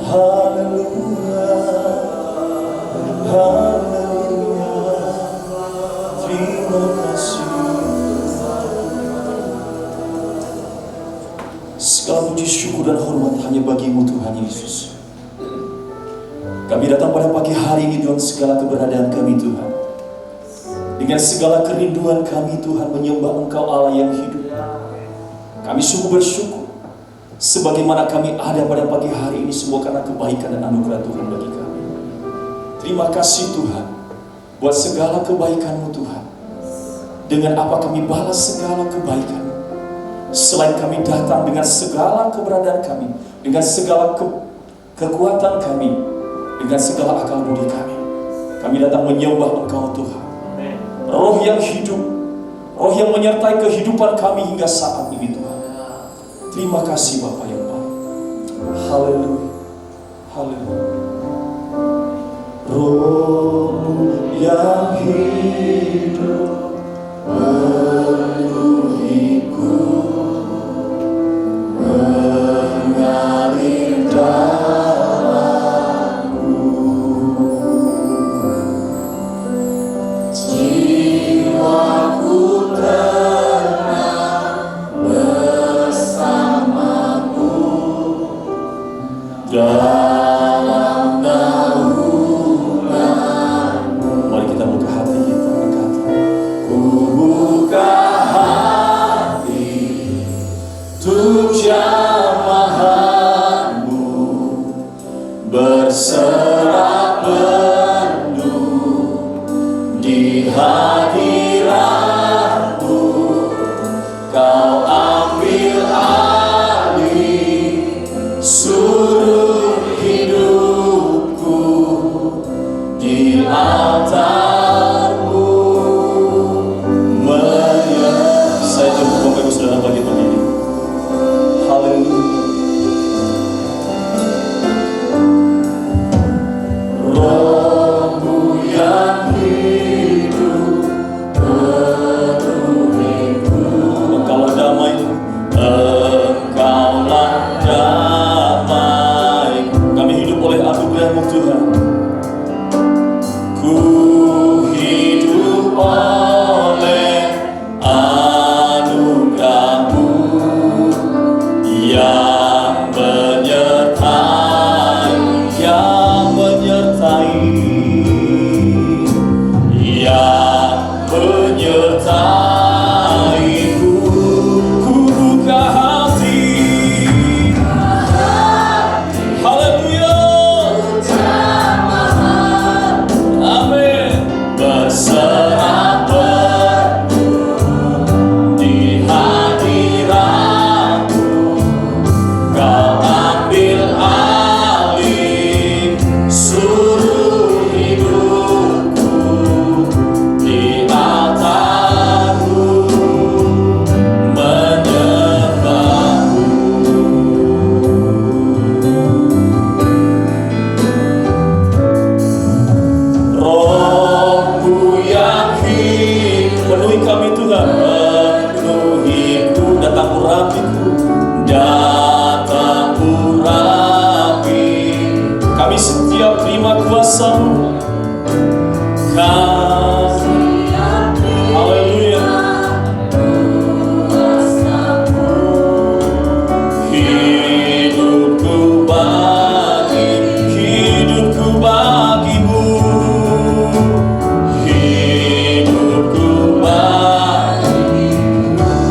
Haleluya, haleluya, terima kasih. Segala puji, syukur, dan hormat hanya bagi-Mu Tuhan Yesus. Kami datang pada pagi hari ini dengan segala keberadaan kami Tuhan, dengan segala kerinduan kami Tuhan menyembah Engkau Allah yang hidup. Kami sungguh bersyukur sebagaimana kami ada pada pagi hari ini semua karena kebaikan dan anugerah Tuhan bagi kami. Terima kasih Tuhan buat segala kebaikan-Mu Tuhan. Dengan apa kami balas segala kebaikan? Selain kami datang dengan segala keberadaan kami, dengan segala kekuatan kami, dengan segala akal budi kami datang menyembah Engkau Tuhan. Roh yang hidup, roh yang menyertai kehidupan kami hingga saat ini Tuhan. Terima kasih Bapa yang baik. Haleluya, haleluya. Roh yang hidup penuhiku, mengalir dalamku. Jiwaku tenang bersamamu dalam naunganmu. Mari kita buka hati kita, berkata, ku buka hati untuk jamahanmu, berserah penuh di hadiratmu. Kau ambil alih seluruh hidupku di altarmu. Saya tunggu Bapak Ibu Saudara bagi ini. Haleluya. Roh-Mu yang hidup penuhiku. Engkaulah damai, Engkaulah damai. Kami hidup oleh anugerah-Mu Tuhan. Ku hidup oleh anugerah-Mu yang menyertai, yang menyertaiku. Ku buka hati, haleluya, amin, berserah penuh di hadiratmu. Kau ambil alih seluruh hidupku di altarmu, menyembahmu. Roh-Mu yang hidup penuhi kami Tuhan, penuhiku, datang urapiku, datang urapi. Kami setiap terima kuasa-Mu. Haleluya. Hidupku bagimu, hidupku bagimu.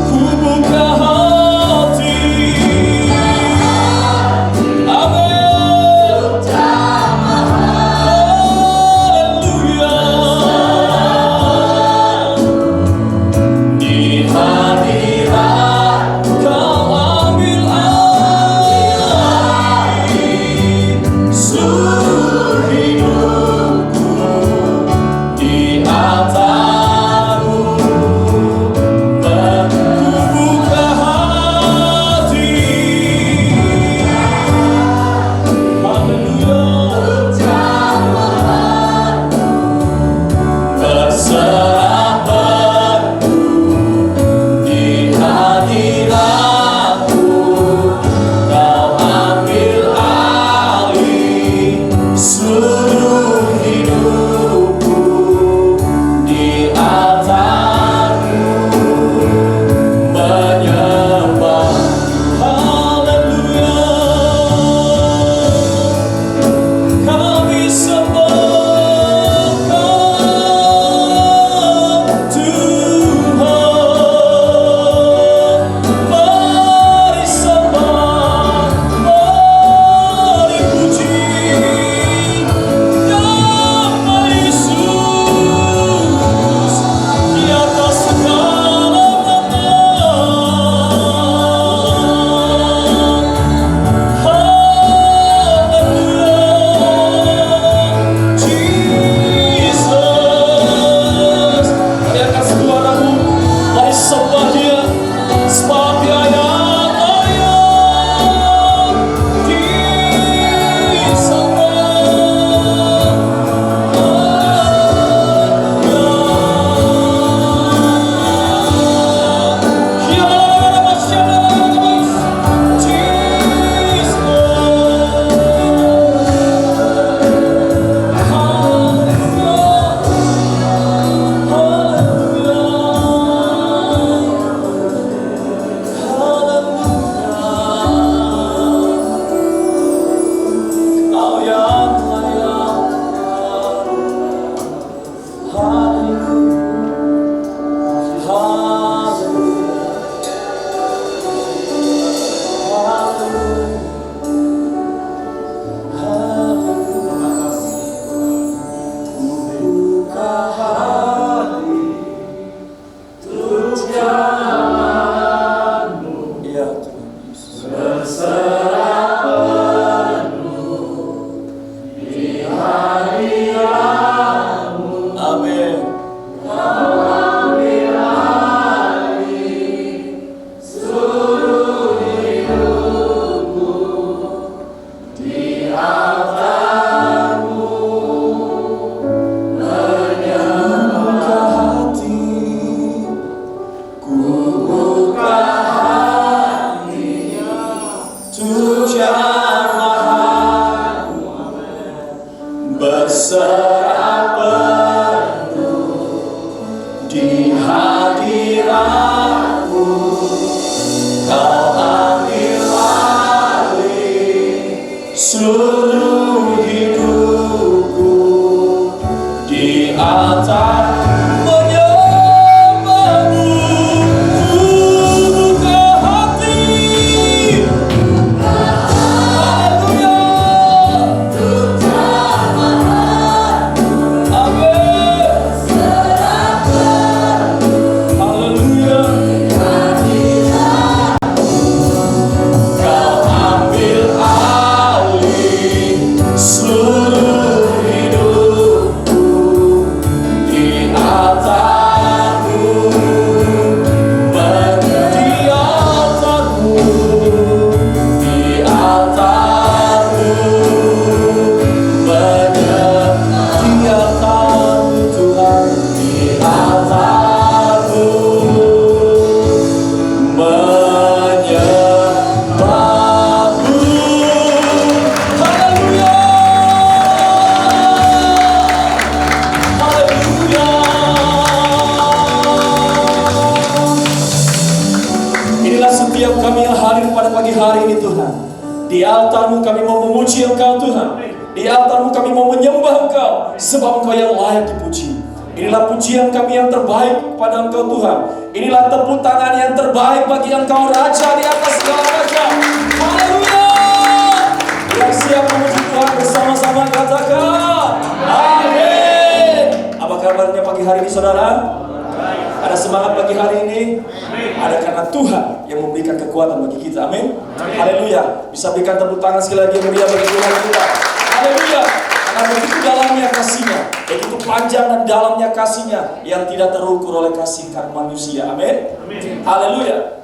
Ku buka hati, amin, berserah penuh di hadirat-Mu. Kau ambil alih seluruh hidupku di atas menyembah-Mu. Buka hati, haleluya, amin, haleluya. Kau ambil alih seluruh hidupku di altar-Mu, di altar-Mu, di altar-Mu, di altar-Mu Tuhan, di altar-Mu menyembah-Mu. Haleluya, haleluya. Inilah setiap kami yang hadir pada pagi hari ini Tuhan. Di altar-Mu kami mau memuji Engkau Tuhan. Di altar-Mu kami mau menyembah Engkau, sebab Engkau yang layak dipuji. Inilah pujian kami yang terbaik kepada Engkau Tuhan. Inilah tepuk tangan yang terbaik bagi Engkau Raja di atas segala raja. Haleluya. Yang siap memuji Tuhan bersama-sama katakan amin. Apa kabarnya pagi hari ini saudara? Ada semangat pagi hari ini? Ada karena Tuhan yang memberikan kekuatan bagi kita. Amin. Haleluya. Bisa berikan tepuk tangan sekali lagi yang mulia bagi Tuhan kita. Haleluya. Karena begitu dalamnya kasih-Nya, begitu panjang dan dalamnya kasih-Nya yang tidak terukur oleh kasih manusia. Amin. Haleluya.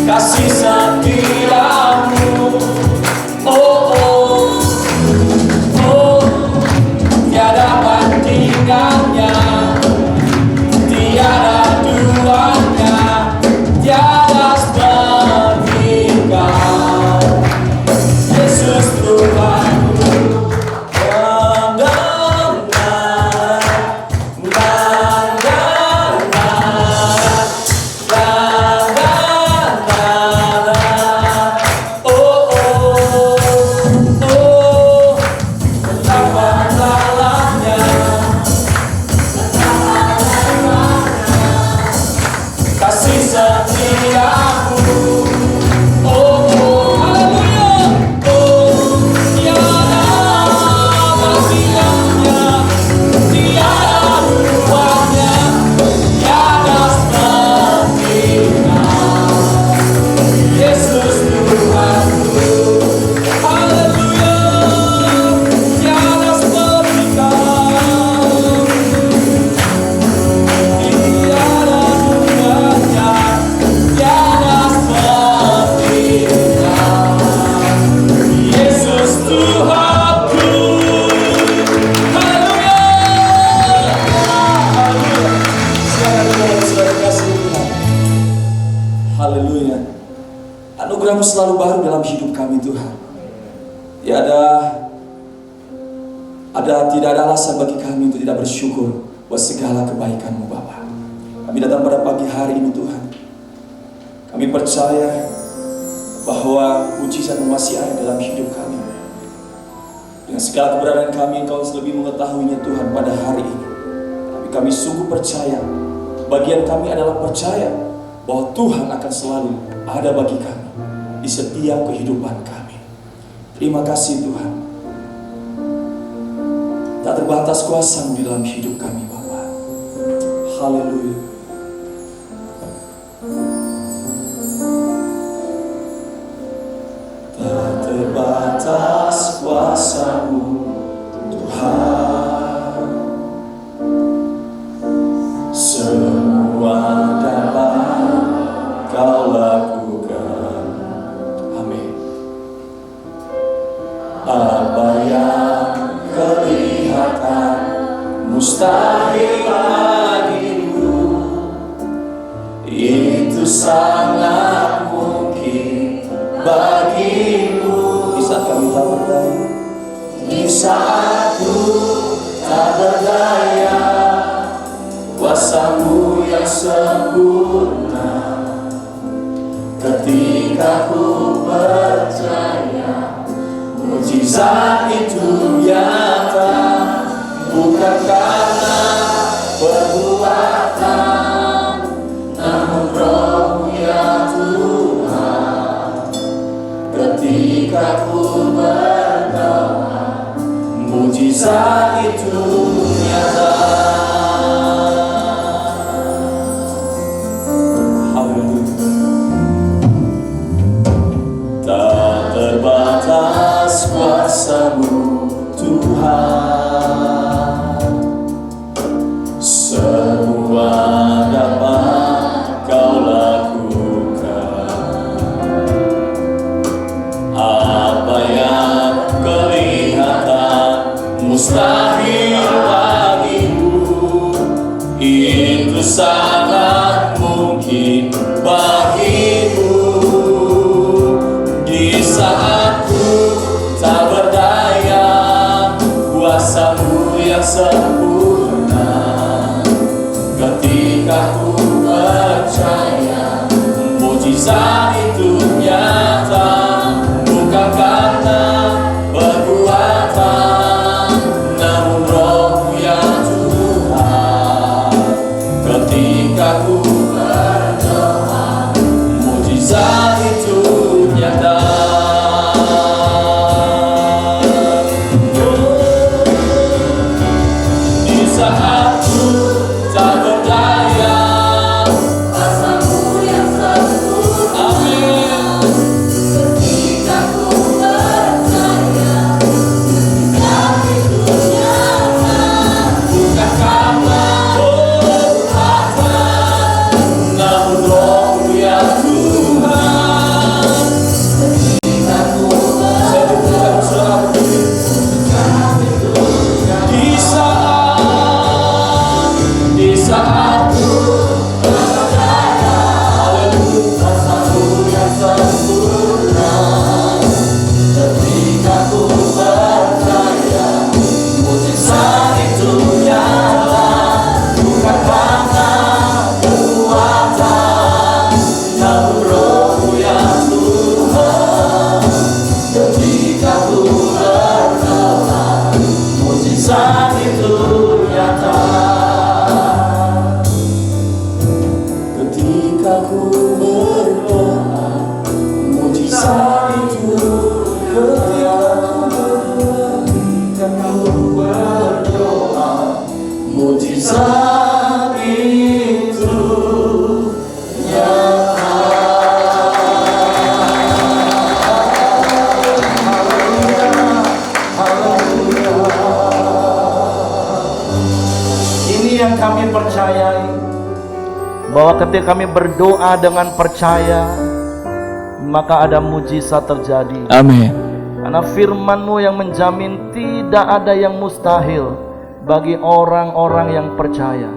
kasih setiamu. Oh, oh, oh, tiada bandingannya, tiada duanya, tiada seperti Kau, Yesus Tuhanku. Kasih setiamu, oh, oh, haleluya, oh, tiada bandingannya, tiada duanya, tiada seperti Kau, Yesus Tuhanku, haleluya, tiada seperti Kau, tiada duanya, tiada seperti Kau, Yesus Tuhanku, haleluya, haleluya. Silakan saudara kasih Tuhan, haleluya. Anugerah-Mu selalu baru dalam hidup kami Tuhan. Tidak ada alasan bagi kami untuk tidak bersyukur buat segala kebaikan-Mu Bapa. Kami datang pada pagi hari ini Tuhan. Kami percaya bahwa mujizat-Mu masih ada dalam hidup kami. Dengan segala keberadaan kami, Engkau lebih mengetahuinya Tuhan pada hari ini. Tapi kami sungguh percaya, bagian kami adalah percaya bahwa Tuhan akan selalu ada bagi kami di setiap kehidupan kami. Terima kasih Tuhan. Tak terbatas kuasa-Mu di dalam hidup kami Bapa. Haleluya. Tak terbatas kuasa-Mu Tuhan. Semua dapat Kau lakukan. Amin. Apa yang kelihatan mustahil bagimu, itu sangat mungkin bagimu. Di saat kami tak berdaya, di saat ku tak berdaya, kuasa-Mu yang sempurna. Ketika ku percaya, mujizat itu nyata, bukan karena perbuatan, namun Roh-Mu ya Tuhan. Ketika ku berdoa, mujizat itu nyata. Tak terbatas kuasa-Mu Tuhan. Semua dapat Kau lakukan. Apa yang kelihatan mustahil bagimu, itu sangat mungkin bagimu. Di saat ku tak berdaya, kuasa bahwa ketika kami berdoa dengan percaya, maka ada mujizat terjadi. Amin. Karena firman-Mu yang menjamin tidak ada yang mustahil bagi orang-orang yang percaya.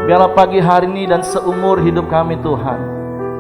Biarlah pagi hari ini dan seumur hidup kami Tuhan,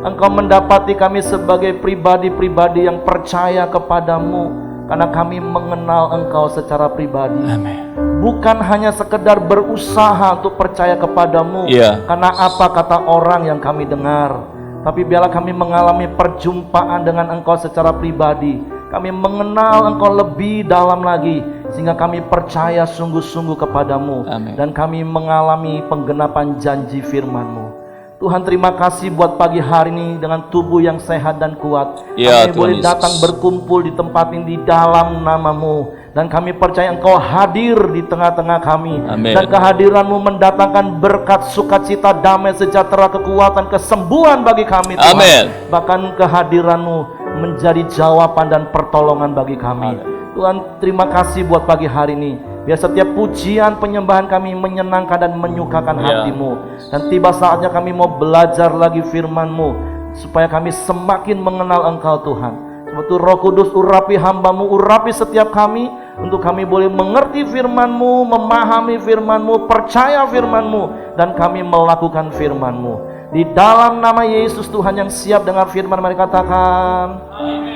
Engkau mendapati kami sebagai pribadi-pribadi yang percaya kepadamu, karena kami mengenal Engkau secara pribadi. Amin. Bukan hanya sekedar berusaha untuk percaya kepadamu, karena apa kata orang yang kami dengar, tapi biarlah kami mengalami perjumpaan dengan Engkau secara pribadi. Kami mengenal Engkau lebih dalam lagi, sehingga kami percaya sungguh-sungguh kepadamu. Amin. Dan kami mengalami penggenapan janji firman-Mu. Tuhan, terima kasih buat pagi hari ini dengan tubuh yang sehat dan kuat. Ya, kami Tuhan boleh Yesus. datang berkumpul di tempat ini di dalam nama-Mu. Dan kami percaya Engkau hadir di tengah-tengah kami. Amin. Dan kehadiran-Mu mendatangkan berkat, sukacita, damai, sejahtera, kekuatan, kesembuhan bagi kami Tuhan. Amin. Bahkan kehadiran-Mu menjadi jawaban dan pertolongan bagi kami. Tuhan, terima kasih buat pagi hari ini. Biar setiap pujian penyembahan kami menyenangkan dan menyukakan hati-Mu. Dan tiba saatnya kami mau belajar lagi firman-Mu, supaya kami semakin mengenal Engkau Tuhan. Betul, Roh Kudus, urapi hamba-Mu, urapi setiap kami, untuk kami boleh mengerti firman-Mu, memahami firman-Mu, percaya firman-Mu, dan kami melakukan firman-Mu. Di dalam nama Yesus Tuhan yang siap dengar firman, mari katakan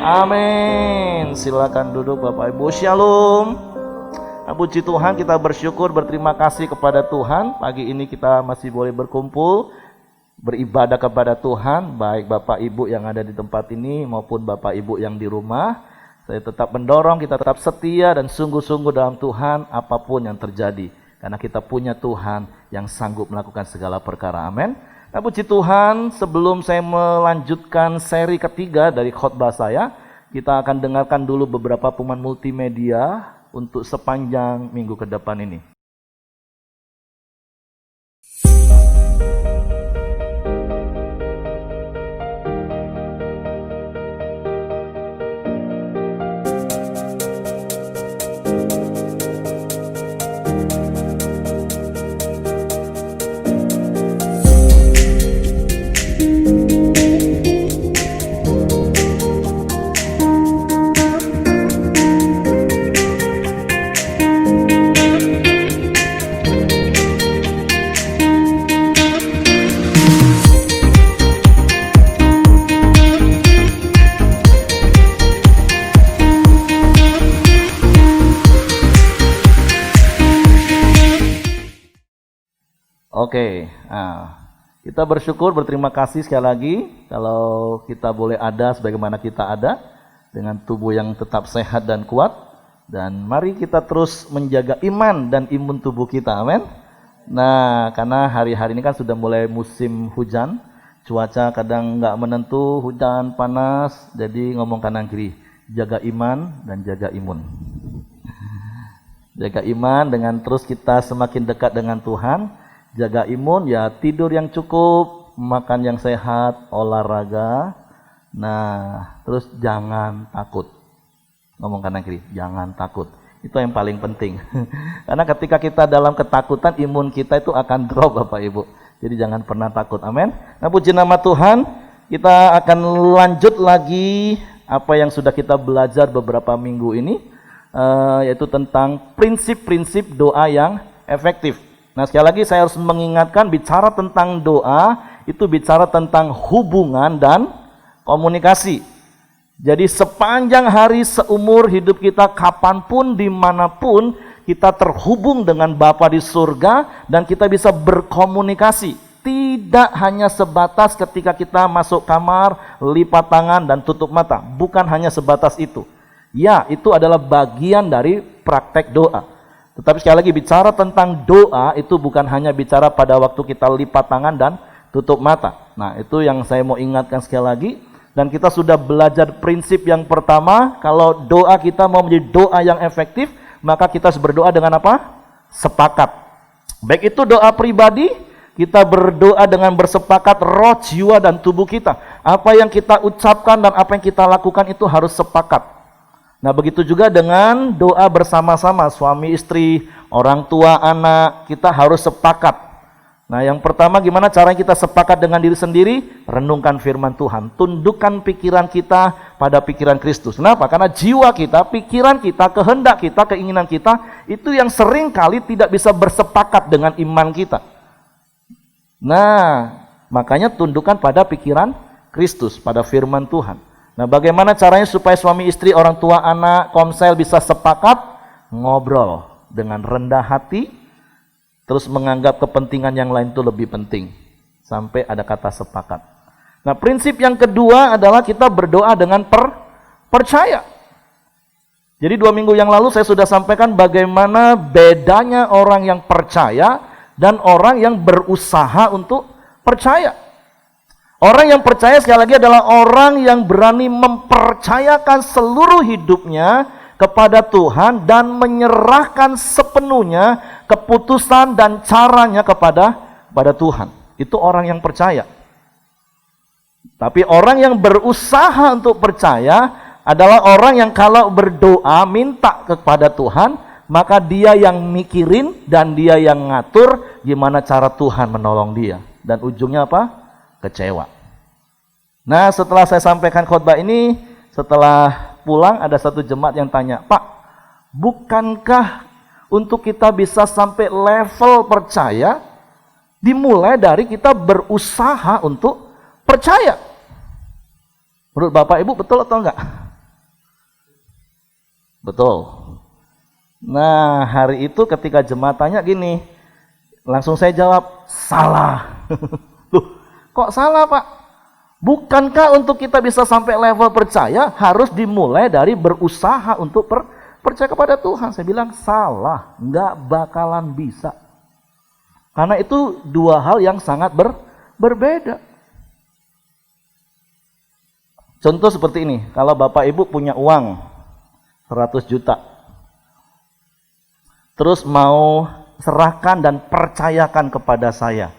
amin. Silakan duduk Bapak Ibu. Shalom. Puji Tuhan, kita bersyukur, berterima kasih kepada Tuhan. Pagi ini kita masih boleh berkumpul, beribadah kepada Tuhan, baik Bapak Ibu yang ada di tempat ini maupun Bapak Ibu yang di rumah. Saya tetap mendorong kita tetap setia dan sungguh-sungguh dalam Tuhan apapun yang terjadi, karena kita punya Tuhan yang sanggup melakukan segala perkara. Amin. Nah, puji Tuhan, sebelum saya melanjutkan seri ketiga dari khotbah saya, kita akan dengarkan dulu beberapa pengumuman multimedia untuk sepanjang minggu ke depan ini. Oke, kita bersyukur, berterima kasih sekali lagi kalau kita boleh ada sebagaimana kita ada dengan tubuh yang tetap sehat dan kuat. Dan mari kita terus menjaga iman dan imun tubuh kita, amin. Nah, karena hari-hari ini kan sudah mulai musim hujan, cuaca kadang nggak menentu, hujan, panas, jadi ngomong kanan kiri, jaga iman dan jaga imun. Jaga iman dengan terus kita semakin dekat dengan Tuhan. Jaga imun ya tidur yang cukup, makan yang sehat, olahraga. Nah, terus jangan takut. Ngomong kanan kiri, jangan takut. Itu yang paling penting. Karena ketika kita dalam ketakutan, imun kita itu akan drop Bapak Ibu. Jadi jangan pernah takut. Amin. Nah, puji nama Tuhan, kita akan lanjut lagi apa yang sudah kita belajar beberapa minggu ini, yaitu tentang prinsip-prinsip doa yang efektif. Nah, sekali lagi saya harus mengingatkan, bicara tentang doa itu bicara tentang hubungan dan komunikasi. Jadi sepanjang hari seumur hidup kita, kapanpun, dimanapun, kita terhubung dengan Bapa di surga dan kita bisa berkomunikasi. Tidak hanya sebatas ketika kita masuk kamar, lipat tangan dan tutup mata. Bukan hanya sebatas itu. Ya, itu adalah bagian dari praktek doa. Tetapi sekali lagi, bicara tentang doa itu bukan hanya bicara pada waktu kita lipat tangan dan tutup mata. Nah, itu yang saya mau ingatkan sekali lagi. Dan kita sudah belajar prinsip yang pertama, kalau doa kita mau menjadi doa yang efektif, maka kita harus berdoa dengan apa? Sepakat. Baik itu doa pribadi, kita berdoa dengan bersepakat roh, jiwa, dan tubuh kita. Apa yang kita ucapkan dan apa yang kita lakukan itu harus sepakat. Nah, begitu juga dengan doa bersama-sama, suami istri, orang tua, anak, kita harus sepakat. Nah, yang pertama gimana caranya kita sepakat dengan diri sendiri? Renungkan firman Tuhan. Tundukkan pikiran kita pada pikiran Kristus. Kenapa? Karena jiwa kita, pikiran kita, kehendak kita, keinginan kita, itu yang sering kali tidak bisa bersepakat dengan iman kita. Nah, makanya tundukkan pada pikiran Kristus, pada firman Tuhan. Nah, bagaimana caranya supaya suami istri, orang tua, anak, komsel bisa sepakat? Ngobrol dengan rendah hati, terus menganggap kepentingan yang lain itu lebih penting. Sampai ada kata sepakat. Nah, prinsip yang kedua adalah kita berdoa dengan percaya. Jadi 2 minggu yang lalu saya sudah sampaikan bagaimana bedanya orang yang percaya dan orang yang berusaha untuk percaya. Orang yang percaya sekali lagi adalah orang yang berani mempercayakan seluruh hidupnya kepada Tuhan dan menyerahkan sepenuhnya keputusan dan caranya kepada Tuhan. Itu orang yang percaya. Tapi orang yang berusaha untuk percaya adalah orang yang kalau berdoa minta kepada Tuhan, maka dia yang mikirin dan dia yang ngatur gimana cara Tuhan menolong dia. Dan ujungnya apa? Kecewa. Nah, setelah saya sampaikan khotbah ini, setelah pulang ada satu jemaat yang tanya, "Pak, bukankah untuk kita bisa sampai level percaya dimulai dari kita berusaha untuk percaya?" Menurut Bapak Ibu betul atau enggak? Betul. Nah, hari itu ketika jemaat tanya gini, langsung saya jawab, salah. Loh, kok salah Pak? Bukankah untuk kita bisa sampai level percaya harus dimulai dari berusaha untuk percaya kepada Tuhan? Saya bilang salah, nggak bakalan bisa. Karena itu dua hal yang sangat berbeda. Contoh seperti ini, kalau Bapak Ibu punya uang 100 juta, terus mau serahkan dan percayakan kepada saya,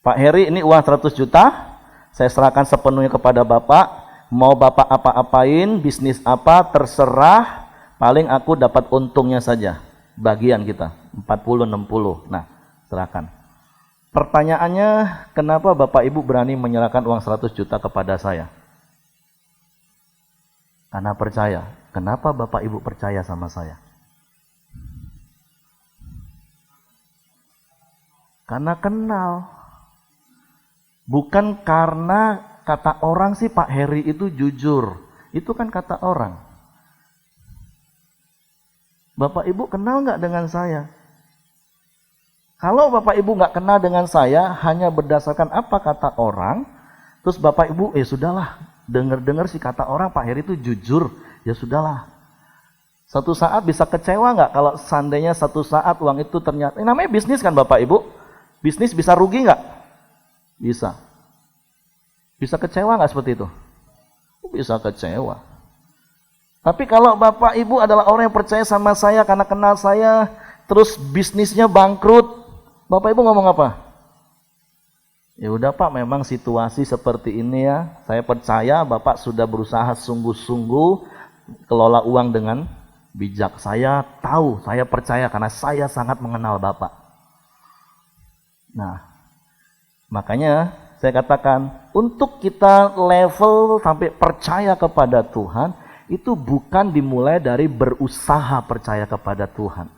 Pak Heri, ini uang 100 juta, saya serahkan sepenuhnya kepada Bapak, mau Bapak apa-apain, bisnis apa, terserah, paling aku dapat untungnya saja, bagian kita, 40-60, nah serahkan. Pertanyaannya, kenapa Bapak Ibu berani menyerahkan uang 100 juta kepada saya? Karena percaya. Kenapa Bapak Ibu percaya sama saya? Karena kenal. Bukan karena kata orang sih Pak Heri itu jujur. Itu kan kata orang. Bapak Ibu kenal nggak dengan saya? Kalau Bapak Ibu nggak kenal dengan saya, hanya berdasarkan apa kata orang, terus Bapak Ibu, sudahlah, dengar sih kata orang Pak Heri itu jujur, ya sudahlah. Satu saat bisa kecewa nggak kalau seandainya satu saat uang itu ternyata, namanya bisnis kan Bapak Ibu, bisnis bisa rugi nggak? Bisa. Bisa kecewa nggak seperti itu? Bisa kecewa. Tapi kalau Bapak Ibu adalah orang yang percaya sama saya karena kenal saya, terus bisnisnya bangkrut, Bapak Ibu ngomong apa? Ya udah Pak, memang situasi seperti ini ya. Saya percaya Bapak sudah berusaha sungguh-sungguh kelola uang dengan bijak. Saya tahu, saya percaya karena saya sangat mengenal Bapak. Nah, makanya saya katakan, untuk kita level sampai percaya kepada Tuhan, itu bukan dimulai dari berusaha percaya kepada Tuhan.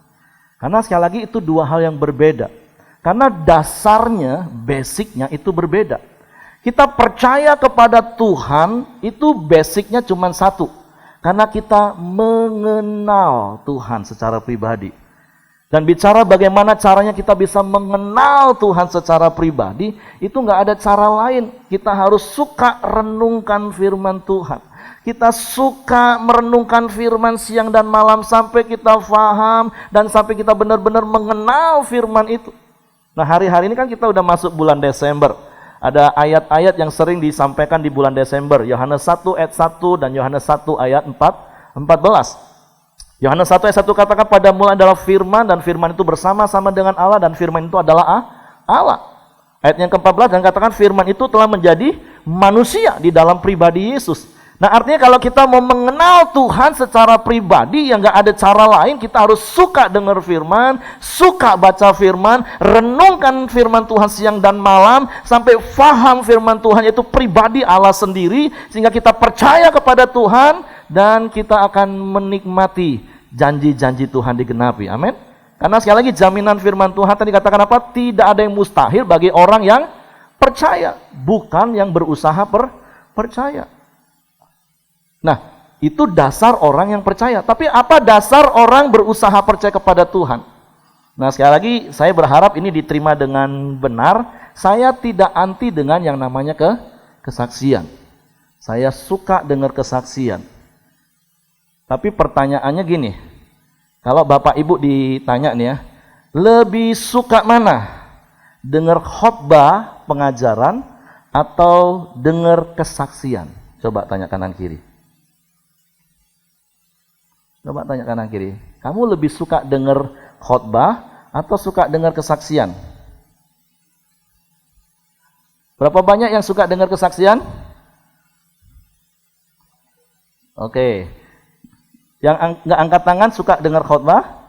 Karena sekali lagi itu dua hal yang berbeda. Karena dasarnya, basicnya itu berbeda. Kita percaya kepada Tuhan, itu basicnya cuma satu. Karena kita mengenal Tuhan secara pribadi. Dan bicara bagaimana caranya kita bisa mengenal Tuhan secara pribadi, itu nggak ada cara lain. Kita harus suka renungkan firman Tuhan. Kita suka merenungkan firman siang dan malam sampai kita faham dan sampai kita benar-benar mengenal firman itu. Nah, hari-hari ini kan kita udah masuk bulan Desember. Ada ayat-ayat yang sering disampaikan di bulan Desember. Yohanes 1 ayat 1 dan Yohanes 1 ayat 14. Yohanes 1 ayat 1 katakan, pada mula adalah firman, dan firman itu bersama-sama dengan Allah, dan firman itu adalah Allah. Ayat yang ke-14 dan katakan firman itu telah menjadi manusia di dalam pribadi Yesus. Nah artinya kalau kita mau mengenal Tuhan secara pribadi, yang gak ada cara lain, kita harus suka dengar firman, suka baca firman, renungkan firman Tuhan siang dan malam, sampai faham firman Tuhan itu pribadi Allah sendiri, sehingga kita percaya kepada Tuhan, dan kita akan menikmati janji-janji Tuhan digenapi. Amin. Karena sekali lagi jaminan firman Tuhan tadi katakan apa? Tidak ada yang mustahil bagi orang yang percaya, bukan yang berusaha percaya. Nah, itu dasar orang yang percaya. Tapi apa dasar orang berusaha percaya kepada Tuhan? Nah, sekali lagi saya berharap ini diterima dengan benar. Saya tidak anti dengan yang namanya kesaksian. Saya suka dengar kesaksian. Tapi pertanyaannya gini, kalau Bapak Ibu ditanya nih ya, lebih suka mana? Dengar khotbah pengajaran atau dengar kesaksian? Coba tanya kanan kiri. Coba tanya kanan kiri. Kamu lebih suka dengar khotbah atau suka dengar kesaksian? Berapa banyak yang suka dengar kesaksian? Oke. Yang nggak angkat tangan suka dengar khotbah?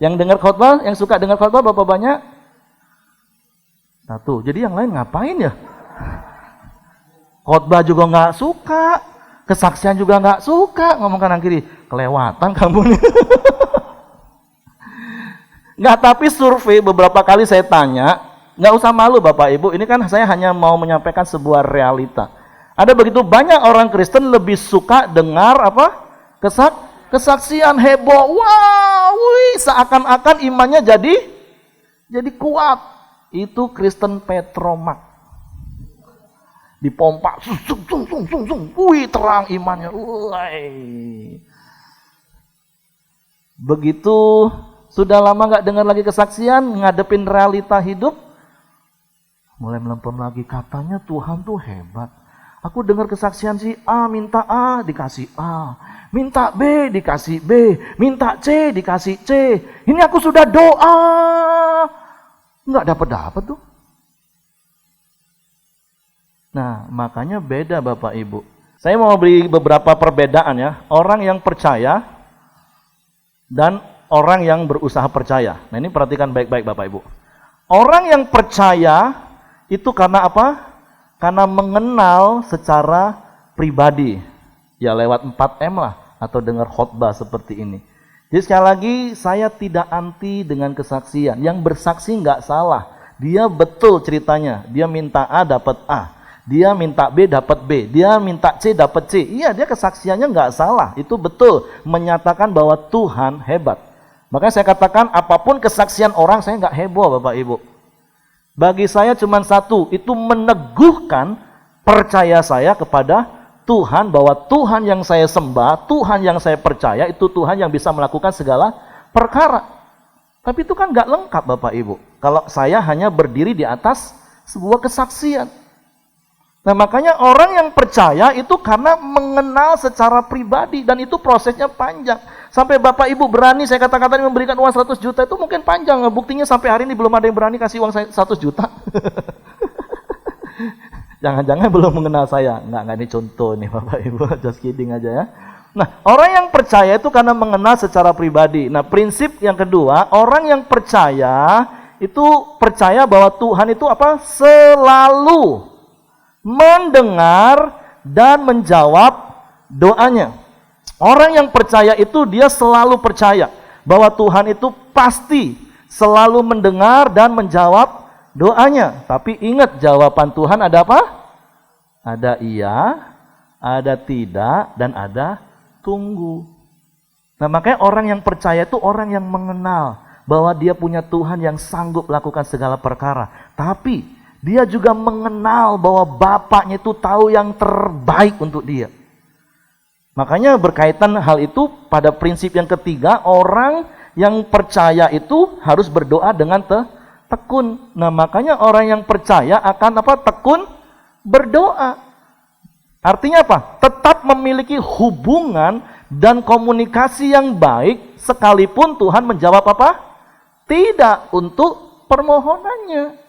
Yang dengar khotbah, yang suka dengar khotbah berapa banyak? 1. Jadi yang lain ngapain ya? Khotbah juga nggak suka. Kesaksian juga nggak suka, ngomong kanan kiri, kelewatan kamu nih. Nggak, tapi survei beberapa kali saya tanya, nggak usah malu Bapak Ibu, ini kan saya hanya mau menyampaikan sebuah realita. Ada begitu banyak orang Kristen lebih suka dengar apa? Kesaksian heboh, wow, seakan-akan imannya jadi kuat. Itu Kristen Petromak. Dipompa, terang imannya. Begitu sudah lama nggak dengar lagi kesaksian, ngadepin realita hidup, mulai melempem lagi, katanya Tuhan tuh hebat. Aku dengar kesaksian si A, minta A dikasih A, minta B dikasih B, minta C dikasih C. Ini aku sudah doa, nggak dapat tuh. Nah, makanya beda Bapak Ibu. Saya mau beri beberapa perbedaan ya. Orang yang percaya dan orang yang berusaha percaya. Nah, ini perhatikan baik-baik Bapak Ibu. Orang yang percaya itu karena apa? Karena mengenal secara pribadi. Ya lewat 4M lah, atau dengar khotbah seperti ini. Jadi sekali lagi, saya tidak anti dengan kesaksian. Yang bersaksi nggak salah. Dia betul ceritanya. Dia minta A dapat A. Dia minta B dapat B, dia minta C dapat C. Iya, dia kesaksiannya nggak salah, itu betul, menyatakan bahwa Tuhan hebat. Makanya saya katakan apapun kesaksian orang saya nggak heboh Bapak Ibu. Bagi saya cuma satu, itu meneguhkan percaya saya kepada Tuhan, bahwa Tuhan yang saya sembah, Tuhan yang saya percaya, itu Tuhan yang bisa melakukan segala perkara. Tapi itu kan nggak lengkap Bapak Ibu, kalau saya hanya berdiri di atas sebuah kesaksian. Nah makanya orang yang percaya itu karena mengenal secara pribadi, dan itu prosesnya panjang. Sampai Bapak Ibu berani, saya katakan memberikan uang 100 juta itu mungkin panjang. Buktinya sampai hari ini belum ada yang berani kasih uang 100 juta. Jangan-jangan belum mengenal saya. Enggak, ini contoh nih Bapak Ibu, just kidding aja ya. Nah orang yang percaya itu karena mengenal secara pribadi. Nah prinsip yang kedua, orang yang percaya itu percaya bahwa Tuhan itu apa? Selalu mendengar dan menjawab doanya. Orang yang percaya itu dia selalu percaya bahwa Tuhan itu pasti selalu mendengar dan menjawab doanya. Tapi ingat, jawaban Tuhan ada apa? Ada iya, ada tidak, dan ada tunggu. Nah makanya orang yang percaya itu orang yang mengenal bahwa dia punya Tuhan yang sanggup lakukan segala perkara. Tapi dia juga mengenal bahwa Bapaknya itu tahu yang terbaik untuk dia. Makanya berkaitan hal itu pada prinsip yang ketiga, orang yang percaya itu harus berdoa dengan tekun. Nah makanya orang yang percaya akan apa? Tekun berdoa. Artinya apa? Tetap memiliki hubungan dan komunikasi yang baik sekalipun Tuhan menjawab apa? Tidak untuk permohonannya.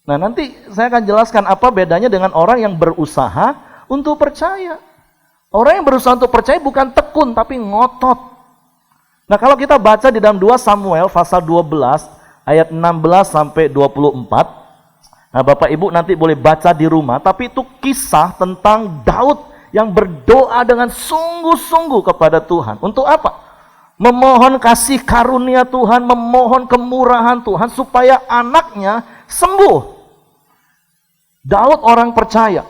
Nah nanti saya akan jelaskan apa bedanya dengan orang yang berusaha untuk percaya. Orang yang berusaha untuk percaya bukan tekun tapi ngotot. Nah, kalau kita baca di dalam 2 Samuel pasal 12 ayat 16 sampai 24. Nah, Bapak Ibu nanti boleh baca di rumah, tapi itu kisah tentang Daud yang berdoa dengan sungguh-sungguh kepada Tuhan. Untuk apa? Memohon kasih karunia Tuhan, memohon kemurahan Tuhan supaya anaknya sembuh. Daud orang percaya.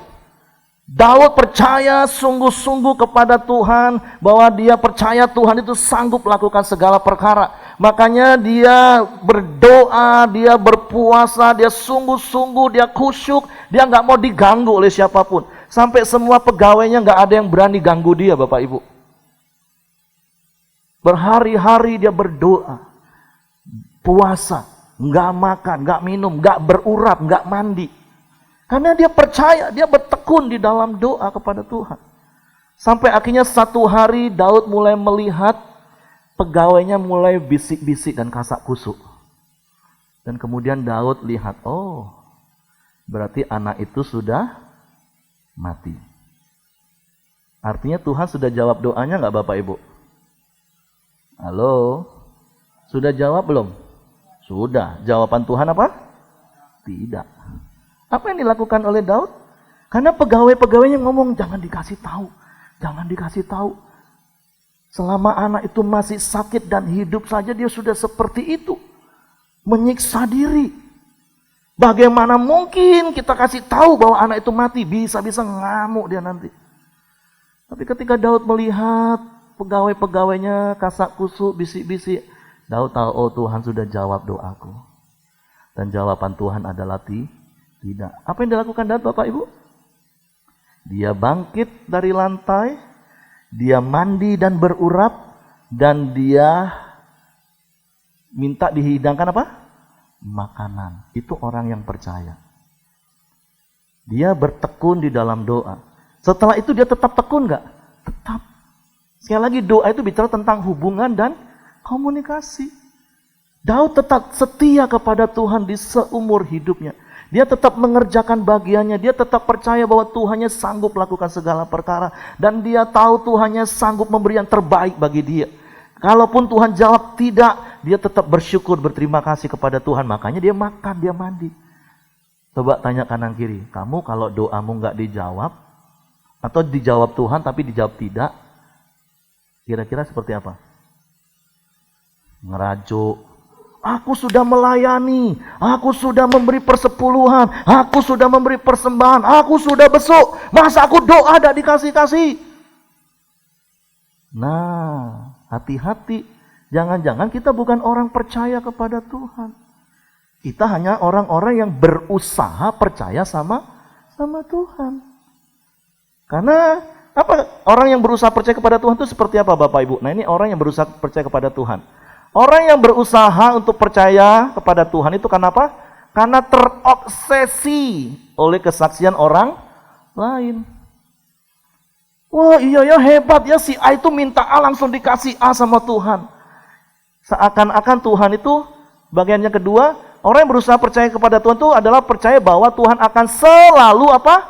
Daud percaya sungguh-sungguh kepada Tuhan, bahwa dia percaya Tuhan itu sanggup melakukan segala perkara. Makanya dia berdoa, dia berpuasa, dia sungguh-sungguh, dia khusyuk, dia nggak mau diganggu oleh siapapun. Sampai semua pegawainya nggak ada yang berani ganggu dia, Bapak Ibu. Berhari-hari dia berdoa, puasa, nggak makan, nggak minum, nggak berurap, nggak mandi. Karena dia percaya, dia bertekun di dalam doa kepada Tuhan. Sampai akhirnya satu hari Daud mulai melihat pegawainya mulai bisik-bisik dan kasak kusuk. Dan kemudian Daud lihat, oh berarti anak itu sudah mati. Artinya Tuhan sudah jawab doanya nggak Bapak Ibu? Halo? Sudah jawab belum? Sudah. Jawaban Tuhan apa? Tidak. Apa yang dilakukan oleh Daud? Karena pegawai-pegawainya ngomong, jangan dikasih tahu. Jangan dikasih tahu. Selama anak itu masih sakit dan hidup saja dia sudah seperti itu. Menyiksa diri. Bagaimana mungkin kita kasih tahu bahwa anak itu mati? Bisa-bisa ngamuk dia nanti. Tapi ketika Daud melihat pegawai-pegawainya kasak kusuk, bisik-bisik, Daud tahu, oh Tuhan sudah jawab doaku. Dan jawaban Tuhan adalah tidak. Apa yang dilakukan Daud, Bapak Ibu? Dia bangkit dari lantai, dia mandi dan berurap, dan dia minta dihidangkan apa? Makanan. Itu orang yang percaya. Dia bertekun di dalam doa. Setelah itu dia tetap tekun nggak? Tetap. Sekali lagi doa itu bicara tentang hubungan dan komunikasi. Daud tetap setia kepada Tuhan di seumur hidupnya. Dia tetap mengerjakan bagiannya, dia tetap percaya bahwa Tuhannya sanggup melakukan segala perkara. Dan dia tahu Tuhannya sanggup memberi yang terbaik bagi dia. Kalaupun Tuhan jawab tidak, dia tetap bersyukur, berterima kasih kepada Tuhan. Makanya dia makan, dia mandi. Coba tanya kanan kiri, kamu kalau doamu nggak dijawab, atau dijawab Tuhan tapi dijawab tidak, kira-kira seperti apa? Ngerajuk. Aku sudah melayani, aku sudah memberi persepuluhan, aku sudah memberi persembahan, aku sudah besuk. Masa aku doa tidak dikasih-kasih? Nah, hati-hati. Jangan-jangan kita bukan orang percaya kepada Tuhan. Kita hanya orang-orang yang berusaha percaya sama Tuhan. Karena apa? Orang yang berusaha percaya kepada Tuhan itu seperti apa Bapak Ibu? Nah, ini orang yang berusaha percaya kepada Tuhan. Orang yang berusaha untuk percaya kepada Tuhan itu kenapa? Karena terobsesi oleh kesaksian orang lain. Wah iya ya hebat ya, si A itu minta A langsung dikasih A sama Tuhan. Seakan-akan Tuhan itu, bagian yang kedua, orang yang berusaha percaya kepada Tuhan itu adalah percaya bahwa Tuhan akan selalu apa?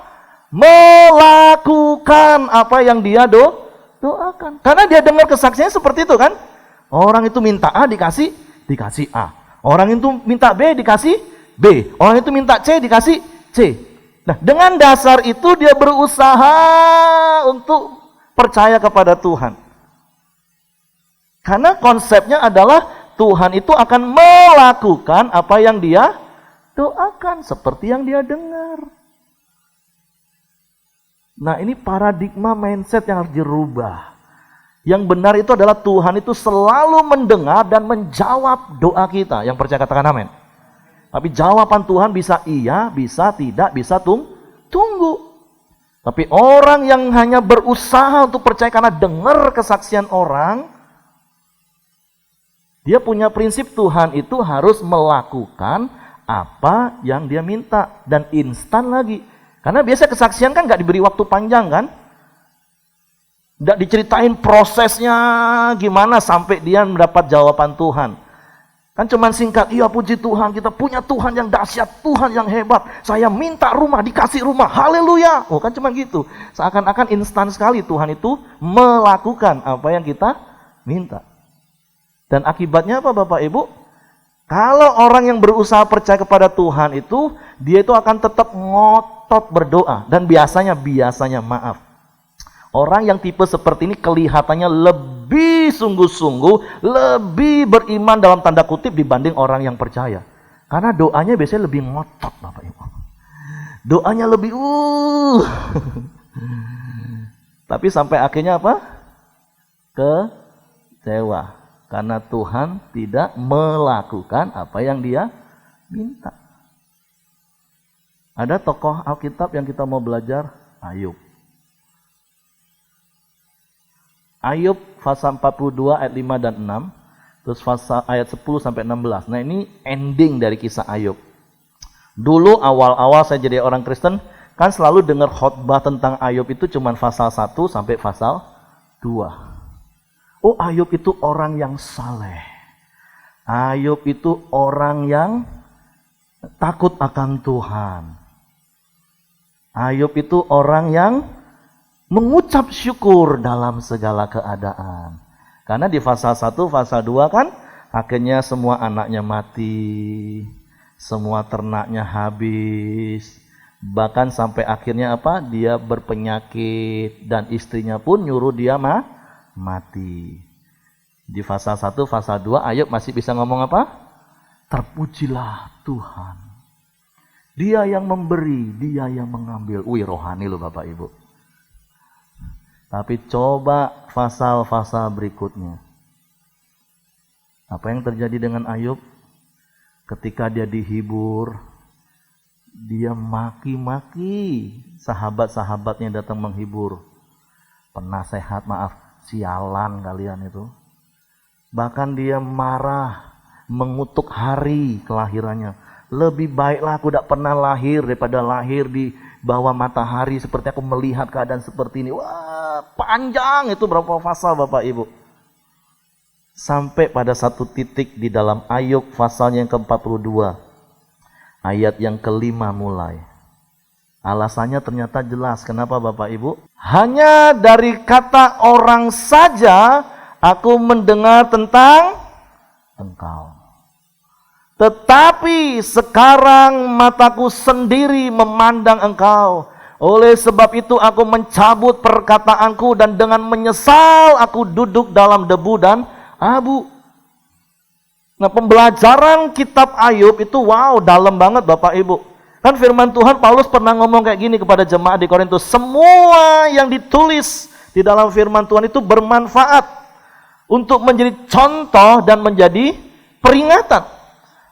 Melakukan apa yang dia doakan. Karena dia dengar kesaksiannya seperti itu kan? Orang itu minta A dikasih A. Orang itu minta B dikasih B. Orang itu minta C dikasih C. Nah, dengan dasar itu dia berusaha untuk percaya kepada Tuhan. Karena konsepnya adalah Tuhan itu akan melakukan apa yang dia doakan, seperti yang dia dengar. Nah, ini paradigma mindset yang harus dirubah. Yang benar itu adalah Tuhan itu selalu mendengar dan menjawab doa kita. Yang percaya katakan amin. Tapi jawaban Tuhan bisa iya, bisa tidak, bisa tunggu. Tapi orang yang hanya berusaha untuk percaya karena dengar kesaksian orang, dia punya prinsip Tuhan itu harus melakukan apa yang dia minta. Dan instan lagi. Karena biasa kesaksian kan gak diberi waktu panjang kan. Tidak diceritain prosesnya gimana sampai dia mendapat jawaban Tuhan. Kan cuman singkat, iya puji Tuhan, kita punya Tuhan yang dahsyat, Tuhan yang hebat. Saya minta rumah, dikasih rumah, haleluya. Oh kan cuman gitu. Seakan-akan instan sekali Tuhan itu melakukan apa yang kita minta. Dan akibatnya apa Bapak Ibu? Kalau orang yang berusaha percaya kepada Tuhan itu, dia itu akan tetap ngotot berdoa. Dan biasanya maaf. Orang yang tipe seperti ini kelihatannya lebih sungguh-sungguh, lebih beriman dalam tanda kutip dibanding orang yang percaya. Karena doanya biasanya lebih ngotot Bapak Ibu. Doanya lebih Tapi sampai akhirnya apa? Kecewa. Karena Tuhan tidak melakukan apa yang dia minta. Ada tokoh Alkitab yang kita mau belajar, Ayub. Ayub pasal 42 ayat 5 dan 6, terus pasal ayat 10 sampai 16. Nah ini ending dari kisah Ayub. Dulu awal-awal saya jadi orang Kristen, kan selalu dengar khotbah tentang Ayub itu cuma pasal 1 sampai pasal 2. Oh Ayub itu orang yang saleh. Ayub itu orang yang takut akan Tuhan. Ayub itu orang yang mengucap syukur dalam segala keadaan. Karena di pasal 1, pasal 2 kan akhirnya semua anaknya mati, semua ternaknya habis, bahkan sampai akhirnya apa? Dia berpenyakit dan istrinya pun nyuruh dia mati. Di pasal 1, pasal 2 Ayub masih bisa ngomong apa? Terpujilah Tuhan. Dia yang memberi, dia yang mengambil. Wih rohani loh Bapak Ibu. Tapi coba pasal-pasal berikutnya. Apa yang terjadi dengan Ayub? Ketika dia dihibur, dia maki-maki sahabat-sahabatnya datang menghibur. Penasehat, sialan kalian itu. Bahkan dia marah, mengutuk hari kelahirannya. Lebih baiklah aku tidak pernah lahir daripada lahir di bawah matahari seperti aku melihat keadaan seperti ini. Wah, panjang itu berapa pasal Bapak Ibu. Sampai pada satu titik di dalam Ayub pasalnya yang ke-42. Ayat yang ke-5 mulai. Alasannya ternyata jelas. Kenapa Bapak Ibu? Hanya dari kata orang saja aku mendengar tentang engkau. Tetapi sekarang mataku sendiri memandang engkau. Oleh sebab itu aku mencabut perkataanku dan dengan menyesal aku duduk dalam debu dan abu. Nah pembelajaran kitab Ayub itu dalam banget Bapak Ibu. Kan firman Tuhan Paulus pernah ngomong kayak gini kepada jemaat di Korintus. Semua yang ditulis di dalam firman Tuhan itu bermanfaat untuk menjadi contoh dan menjadi peringatan.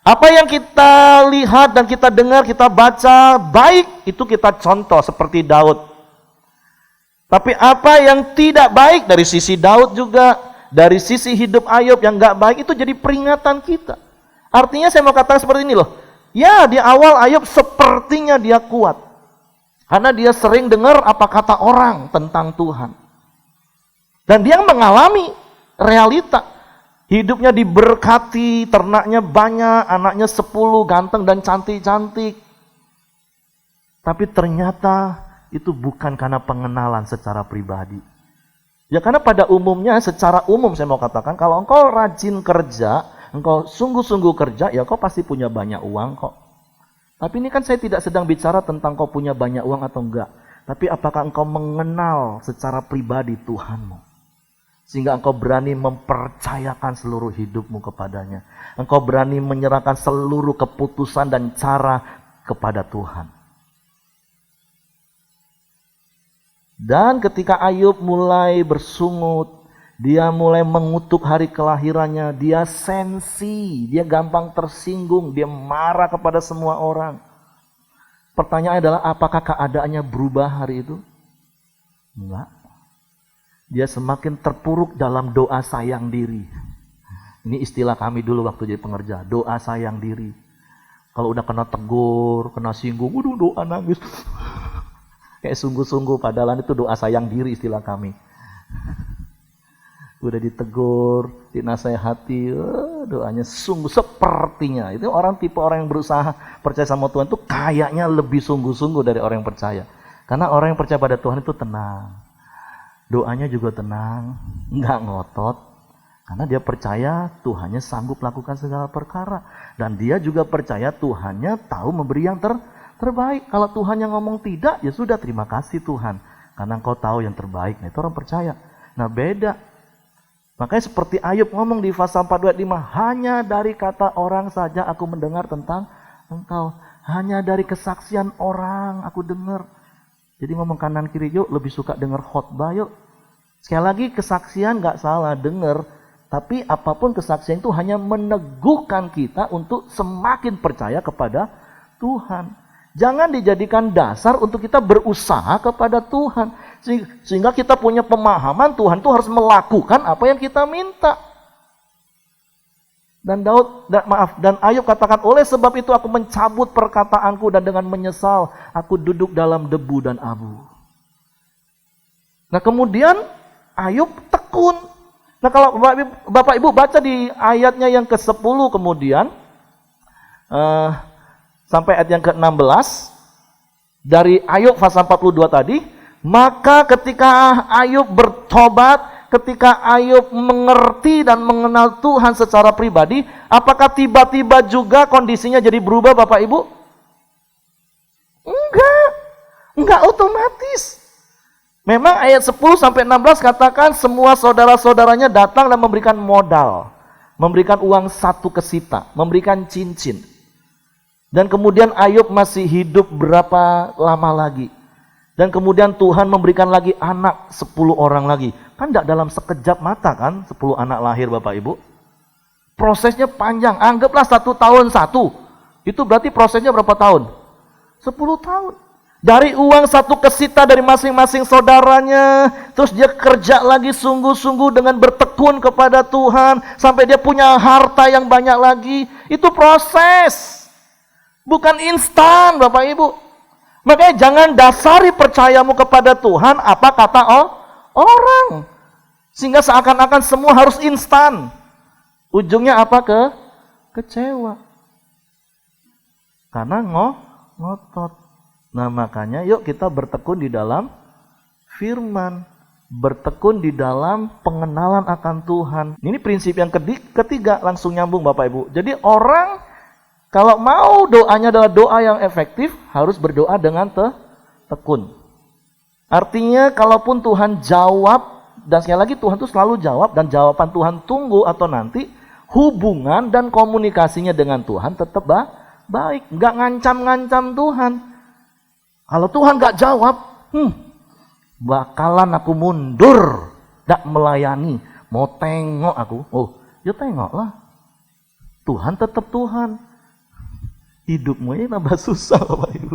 Apa yang kita lihat dan kita dengar, kita baca baik, itu kita contoh seperti Daud. Tapi apa yang tidak baik dari sisi Daud juga, dari sisi hidup Ayub yang gak baik, itu jadi peringatan kita. Artinya saya mau katakan seperti ini loh. Ya di awal Ayub sepertinya dia kuat. Karena dia sering dengar apa kata orang tentang Tuhan. Dan dia mengalami realita. Hidupnya diberkati, ternaknya banyak, anaknya 10, ganteng dan cantik-cantik. Tapi ternyata itu bukan karena pengenalan secara pribadi. Ya karena pada umumnya, secara umum saya mau katakan, kalau engkau rajin kerja, engkau sungguh-sungguh kerja, ya kau pasti punya banyak uang kok. Tapi ini kan saya tidak sedang bicara tentang kau punya banyak uang atau enggak. Tapi apakah engkau mengenal secara pribadi Tuhanmu? Sehingga engkau berani mempercayakan seluruh hidupmu kepadanya. Engkau berani menyerahkan seluruh keputusan dan cara kepada Tuhan. Dan ketika Ayub mulai bersungut, dia mulai mengutuk hari kelahirannya, dia sensi, dia gampang tersinggung, dia marah kepada semua orang. Pertanyaannya adalah apakah keadaannya berubah hari itu? Enggak. Dia semakin terpuruk dalam doa sayang diri. Ini istilah kami dulu waktu jadi pengerja, doa sayang diri. Kalau udah kena tegur, kena singgung, doa nangis. Kayak sungguh-sungguh, padahal itu doa sayang diri istilah kami. udah ditegur, dinasehati, doanya sungguh sepertinya. Itu tipe orang yang berusaha percaya sama Tuhan itu kayaknya lebih sungguh-sungguh dari orang yang percaya. Karena orang yang percaya pada Tuhan itu tenang. Doanya juga tenang, nggak ngotot. Karena dia percaya Tuhannya sanggup lakukan segala perkara. Dan dia juga percaya Tuhannya tahu memberi yang terbaik. Kalau Tuhan yang ngomong tidak, ya sudah terima kasih Tuhan. Karena engkau tahu yang terbaik. Nah itu orang percaya. Nah beda. Makanya seperti Ayub ngomong di pasal 42 ayat 5, hanya dari kata orang saja aku mendengar tentang engkau. Hanya dari kesaksian orang aku dengar. Jadi ngomong kanan kiri yuk, lebih suka dengar khotbah yuk. Sekali lagi kesaksian gak salah dengar. Tapi apapun kesaksian itu hanya meneguhkan kita untuk semakin percaya kepada Tuhan. Jangan dijadikan dasar untuk kita berusaha kepada Tuhan. Sehingga kita punya pemahaman Tuhan itu harus melakukan apa yang kita minta. Dan Ayub katakan, oleh sebab itu aku mencabut perkataanku dan dengan menyesal aku duduk dalam debu dan abu. Nah kemudian Ayub tekun. Nah kalau Bapak Ibu baca di ayatnya yang ke-10 kemudian, sampai ayat yang ke-16, dari Ayub pasal 42 tadi, maka ketika Ayub bertobat, ketika Ayub mengerti dan mengenal Tuhan secara pribadi, apakah tiba-tiba juga kondisinya jadi berubah Bapak Ibu? Enggak otomatis. Memang ayat 10 sampai 16 katakan semua saudara-saudaranya datang dan memberikan modal, memberikan uang 1 kesita, memberikan cincin. Dan kemudian Ayub masih hidup berapa lama lagi. Dan kemudian Tuhan memberikan lagi anak 10 orang lagi. Kan tidak dalam sekejap mata kan 10 anak lahir Bapak Ibu. Prosesnya panjang. Anggaplah 1 tahun 1. Itu berarti prosesnya berapa tahun? 10 tahun. Dari uang 1 kesita dari masing-masing saudaranya. Terus dia kerja lagi sungguh-sungguh dengan bertekun kepada Tuhan. Sampai dia punya harta yang banyak lagi. Itu proses. Bukan instan Bapak Ibu. Makanya jangan dasari percayamu kepada Tuhan apa kata orang. Sehingga seakan-akan semua harus instan. Ujungnya apa? Kecewa. Karena ngotot. Nah makanya yuk kita bertekun di dalam firman. Bertekun di dalam pengenalan akan Tuhan. Ini prinsip yang ketiga langsung nyambung Bapak Ibu. Jadi orang kalau mau doanya adalah doa yang efektif, harus berdoa dengan tekun. Artinya kalaupun Tuhan jawab, dan sekali lagi Tuhan itu selalu jawab, dan jawaban Tuhan tunggu atau nanti, hubungan dan komunikasinya dengan Tuhan tetap baik. Nggak ngancam-ngancam Tuhan. Kalau Tuhan nggak jawab, bakalan aku mundur, nggak melayani. Mau tengok aku, ya tengoklah. Tuhan tetap Tuhan. Hidupmu ini tambah susah Bapak Ibu.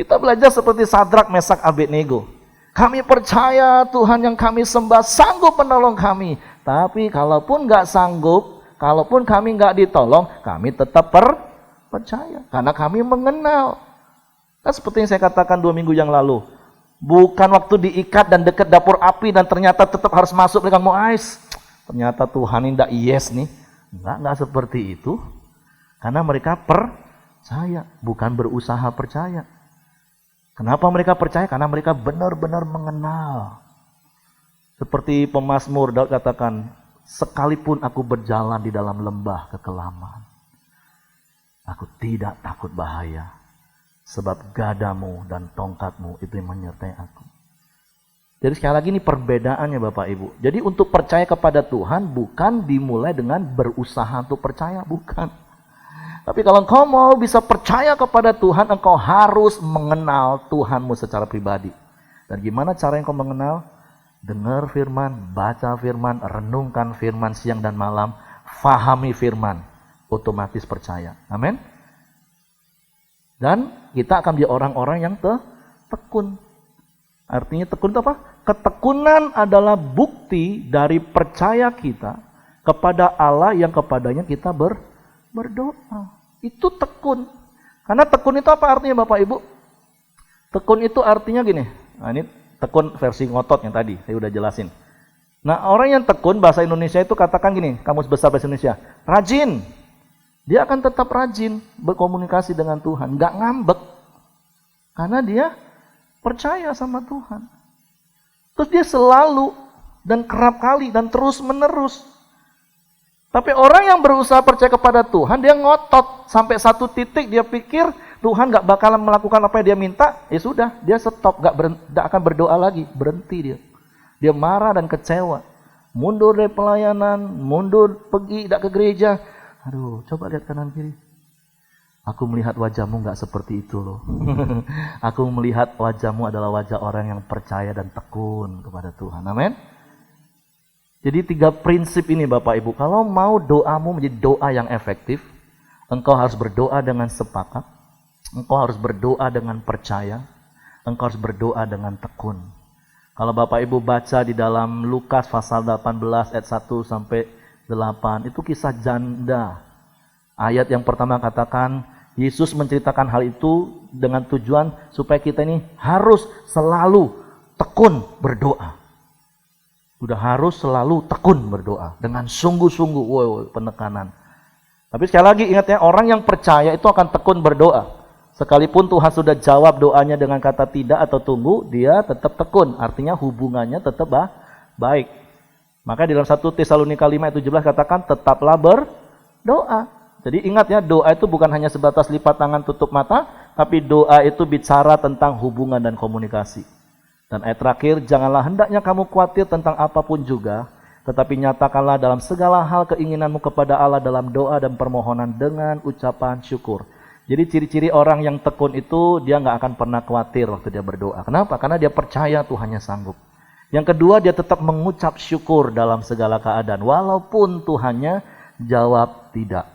Kita belajar seperti Sadrak, Mesak, Abednego. Kami percaya Tuhan yang kami sembah sanggup menolong kami. Tapi kalaupun nggak sanggup, kalaupun kami nggak ditolong, kami tetap percaya. Karena kami mengenal. Kan seperti yang saya katakan 2 minggu yang lalu. Bukan waktu diikat dan dekat dapur api dan ternyata tetap harus masuk dengan mau ais. Ternyata Tuhan ini tidak yes nih. Enggak seperti itu. Karena mereka percaya, bukan berusaha percaya. Kenapa mereka percaya? Karena mereka benar-benar mengenal. Seperti pemazmur Daud katakan, sekalipun aku berjalan di dalam lembah kekelaman, aku tidak takut bahaya, sebab gadamu dan tongkatmu itu yang menyertai aku. Jadi sekali lagi ini perbedaannya Bapak Ibu. Jadi untuk percaya kepada Tuhan bukan dimulai dengan berusaha untuk percaya, bukan. Tapi kalau engkau mau bisa percaya kepada Tuhan, engkau harus mengenal Tuhanmu secara pribadi. Dan gimana cara engkau mengenal? Dengar firman, baca firman, renungkan firman siang dan malam, fahami firman, otomatis percaya. Amin. Dan kita akan menjadi orang-orang yang tekun. Artinya tekun itu apa? Ketekunan adalah bukti dari percaya kita kepada Allah yang kepadanya kita berdoa. Itu tekun. Karena tekun itu apa artinya Bapak Ibu? Tekun itu artinya gini. Nah ini tekun versi ngotot yang tadi saya udah jelasin. Nah, orang yang tekun bahasa Indonesia itu katakan gini, Kamus Besar Bahasa Indonesia, rajin. Dia akan tetap rajin berkomunikasi dengan Tuhan, nggak ngambek. Karena dia percaya sama Tuhan. Terus dia selalu dan kerap kali dan terus menerus. Tapi orang yang berusaha percaya kepada Tuhan, dia ngotot sampai satu titik dia pikir Tuhan nggak bakalan melakukan apa yang dia minta, ya sudah, dia stop, nggak akan berdoa lagi, berhenti dia. Dia marah dan kecewa, mundur dari pelayanan, mundur pergi tidak ke gereja. Aduh, coba lihat kanan kiri. Aku melihat wajahmu nggak seperti itu loh. Aku melihat wajahmu adalah wajah orang yang percaya dan tekun kepada Tuhan. Amin. Jadi 3 prinsip ini Bapak Ibu, kalau mau doamu menjadi doa yang efektif, engkau harus berdoa dengan sepakat, engkau harus berdoa dengan percaya, engkau harus berdoa dengan tekun. Kalau Bapak Ibu baca di dalam Lukas pasal 18 ayat 1 sampai 8, itu kisah janda. Ayat yang pertama katakan, Yesus menceritakan hal itu dengan tujuan supaya kita ini harus selalu tekun berdoa. Sudah harus selalu tekun berdoa dengan sungguh-sungguh, penekanan. Tapi sekali lagi ingat ya, orang yang percaya itu akan tekun berdoa. Sekalipun Tuhan sudah jawab doanya dengan kata tidak atau tunggu, dia tetap tekun. Artinya hubungannya tetap baik. Maka di dalam 1 Tesalonika 5 ayat 17 katakan tetaplah berdoa. Jadi ingat ya, doa itu bukan hanya sebatas lipat tangan tutup mata, tapi doa itu bicara tentang hubungan dan komunikasi. Dan ayat terakhir, janganlah hendaknya kamu khawatir tentang apapun juga, tetapi nyatakanlah dalam segala hal keinginanmu kepada Allah dalam doa dan permohonan dengan ucapan syukur. Jadi ciri-ciri orang yang tekun itu, dia nggak akan pernah khawatir waktu dia berdoa. Kenapa? Karena dia percaya Tuhannya sanggup. Yang kedua, dia tetap mengucap syukur dalam segala keadaan, walaupun Tuhannya jawab tidak.